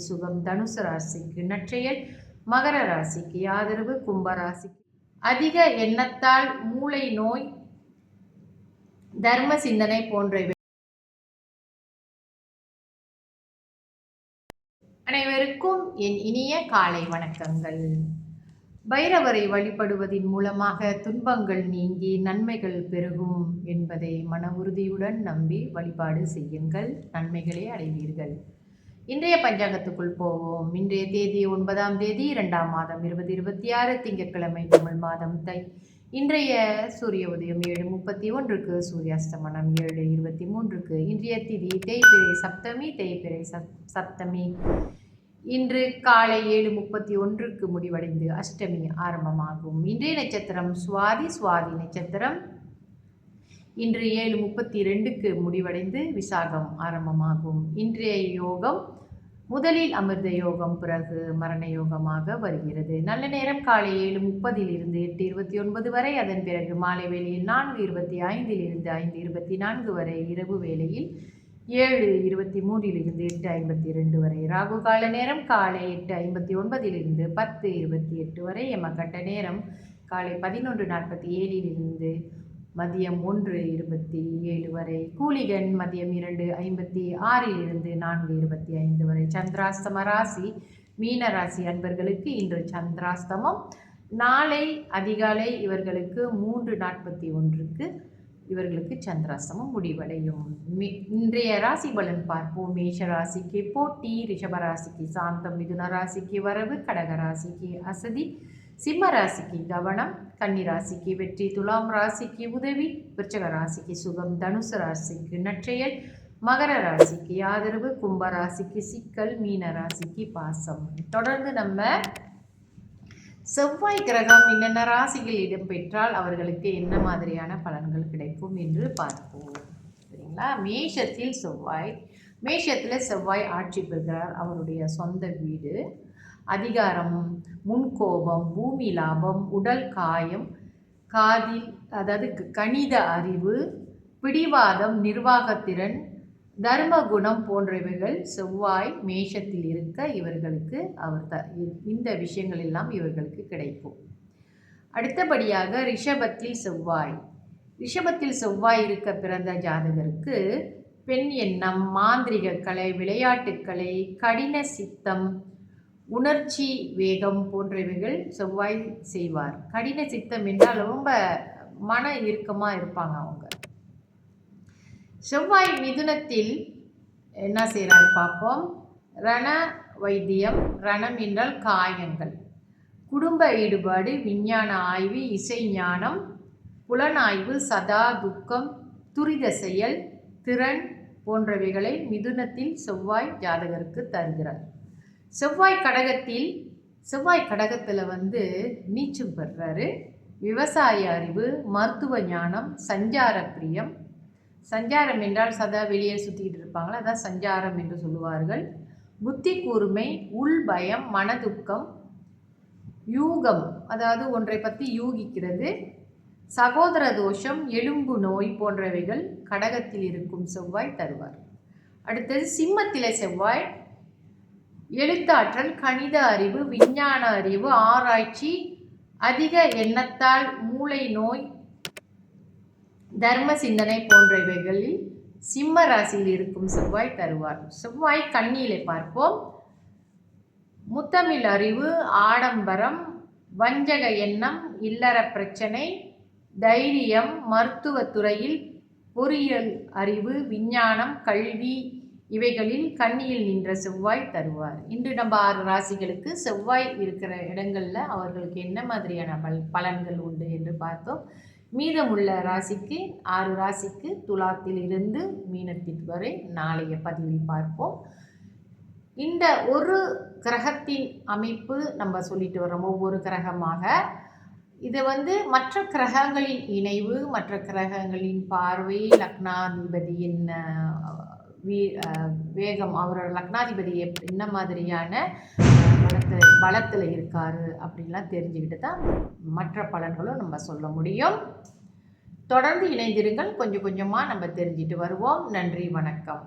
சுகம் தனுசு ராசிக்கு நற்செயல், மகர ராசிக்கு ஆதரவு, கும்ப ராசிக்கு அதிக எண்ணத்தால் மூளை நோய், தர்ம சிந்தனை போன்றவை. அனைவருக்கும் என் இனிய காலை வணக்கங்கள். பைரவரை வழிபடுவதின் மூலமாக துன்பங்கள் நீங்கி நன்மைகள் பெருகும் என்பதை மன உறுதியுடன் நம்பி வழிபாடு செய்யுங்கள், நன்மைகளே அடைவீர்கள். இன்றைய பஞ்சாங்கத்துக்குள் போவோம். இன்றைய தேதி 9ஆம் தேதி 2ஆம் மாதம் 2026 திங்கட்கிழமை, தமிழ் மாதம் தை. இன்றைய சூரிய உதயம் 7:31க்கு, சூரியாஸ்தமனம் 7:23க்கு. இன்றைய திதி தேய்பிறை சப்தமி, தேய்பிறை சப்தமி இன்று காலை 7:31க்கு முடிவடைந்து அஷ்டமி ஆரம்பமாகும். இன்றைய நட்சத்திரம் சுவாதி, சுவாதி நட்சத்திரம் இன்று 7:32க்கு முடிவடைந்து விசாகம் ஆரம்பமாகும். இன்றைய யோகம் முதலில் அமிர்த யோகம், பிறகு மரண யோகமாக வருகிறது. நல்ல நேரம் காலை 7:30 8:29 வரை, அதன் பிறகு மாலை வேளையில் 4:25 5:24 வரை, இரவு வேளையில் 7:23 8:52 வரை. ராகு கால நேரம் காலை 8:59 10:28 வரை. யமகண்ட நேரம் காலை 11:47 மதியம் 1:27 வரை. கூலிகன் மதியம் 2:56 4:25 வரை. சந்திராஸ்தம ராசி மீன ராசி அன்பர்களுக்கு இன்று சந்திராஸ்தமம். நாளை அதிகாலை இவர்களுக்கு 3:41க்கு இவர்களுக்கு சந்திராஸ்தமம் முடிவடையும். இன்றைய ராசி பலன் பார்ப்போம். மேஷ ராசிக்கு போட்டி, ரிஷப ராசிக்கு சாந்தம், மிதுன ராசிக்கு வரவு, கடக ராசிக்கு அசதி, சிம்ம ராசிக்கு கவனம், கன்னி ராசிக்கு வெற்றி, துலாம் ராசிக்கு உதவி, விருச்சக ராசிக்கு சுகம், தனுசு ராசிக்கு நற்செயல், மகர ராசிக்கு ஆதரவு, கும்ப ராசிக்கு சிக்கல், மீன ராசிக்கு பாசம். தொடர்ந்து நம்ம செவ்வாய் கிரகம் என்னென்ன ராசிகள் இடம்பெற்றால் அவர்களுக்கு என்ன மாதிரியான பலன்கள் கிடைக்கும் என்று பார்ப்போம். சரிங்களா? மேஷத்தில் செவ்வாய் ஆட்சி பெறுகிறார். அவருடைய சொந்த வீடு, அதிகாரம், முன்கோபம், பூமி லாபம், உடல் காயம், காதில் அதாவது கணித அறிவு, பிடிவாதம், நிர்வாகத்திறன், தர்ம குணம் போன்றவைகள் செவ்வாய் மேஷத்தில் இருக்க இவர்களுக்கு இந்த விஷயங்கள் எல்லாம் இவர்களுக்கு கிடைக்கும். அடுத்தபடியாக ரிஷபத்தில் செவ்வாய் இருக்க பிறந்த ஜாதகருக்கு பெண் எண்ணம், மாந்திரிக கலை, விளையாட்டுக்கலை, கடின சித்தம், உணர்ச்சி வேகம் போன்றவைகள் செவ்வாய் செய்வார். கடின சித்தம் என்றால் ரொம்ப மன இறுக்கமாக இருப்பாங்க அவங்க. செவ்வாய் மிதுனத்தில் என்ன செய்கிறார் பார்ப்போம். ரண வைத்தியம், ரணம் என்றால் காயங்கள், குடும்ப ஈடுபாடு, விஞ்ஞான ஆய்வு, இசை ஞானம், புலனாய்வு, சதா துக்கம், துரித செயல், திறன் போன்றவைகளை மிதுனத்தில் செவ்வாய் ஜாதகருக்கு தருகிறார். செவ்வாய் கடகத்தில் நீச்சம் பெறுறாரு. விவசாய அறிவு, மருத்துவ ஞானம், சஞ்சார பிரியம். சஞ்சாரம் என்றால் சதா வெளியே சுற்றிக்கிட்டு இருப்பாங்களா, அதான் சஞ்சாரம் என்று சொல்லுவார்கள். புத்தி கூர்மை, உள் பயம், மனதுக்கம், யூகம் அதாவது ஒன்றை பற்றி யூகிக்கிறது, சகோதர தோஷம், எலும்பு நோய் போன்றவைகள் கடகத்தில் இருக்கும் செவ்வாய் தருவார். அடுத்தது சிம்மத்திலே செவ்வாய் எழுத்தாற்றல், கணித அறிவு, விஞ்ஞான அறிவு, ஆராய்ச்சி, அதிக எண்ணத்தால் மூளை நோய், தர்ம சிந்தனை போன்றவைகளில் சிம்ம ராசியில் இருக்கும் செவ்வாய் தருவார். செவ்வாய் கன்னியிலே பார்ப்போம். முத்தமிழ் அறிவு, ஆடம்பரம், வஞ்சக எண்ணம், இல்லற பிரச்சனை, தைரியம், மருத்துவத்துறையில் பொறியியல் அறிவு, விஞ்ஞானம், கல்வி இவைகளில் கன்னியில் நின்ற செவ்வாய் தருவார். இன்று நம்ம 6 ராசிகளுக்கு செவ்வாய் இருக்கிற இடங்களில் அவர்களுக்கு என்ன மாதிரியான பலன்கள் உண்டு என்று பார்த்தோம். மீதமுள்ள ராசிக்கு 6 ராசிக்கு துலாத்தில் இருந்து மீனத்திற்கு வரை நாளைய பதிவில் பார்ப்போம். இந்த ஒரு கிரகத்தின் அமைப்பு நம்ம சொல்லிட்டு வரோம், ஒவ்வொரு கிரகமாக. இது மற்ற கிரகங்களின் இணைவு, மற்ற கிரகங்களின் பார்வை, லக்னாதிபதியின் வேகம், அவரோட லக்னாதிபதி என்ன மாதிரியான பலத்தில் இருக்காரு அப்படின்லாம் தெரிஞ்சுக்கிட்டு தான் மற்ற பலன்களும் நம்ம சொல்ல முடியும். தொடர்ந்து இணைந்திருங்கள், கொஞ்சம் கொஞ்சமாக நம்ம தெரிஞ்சுட்டு வருவோம். நன்றி, வணக்கம்.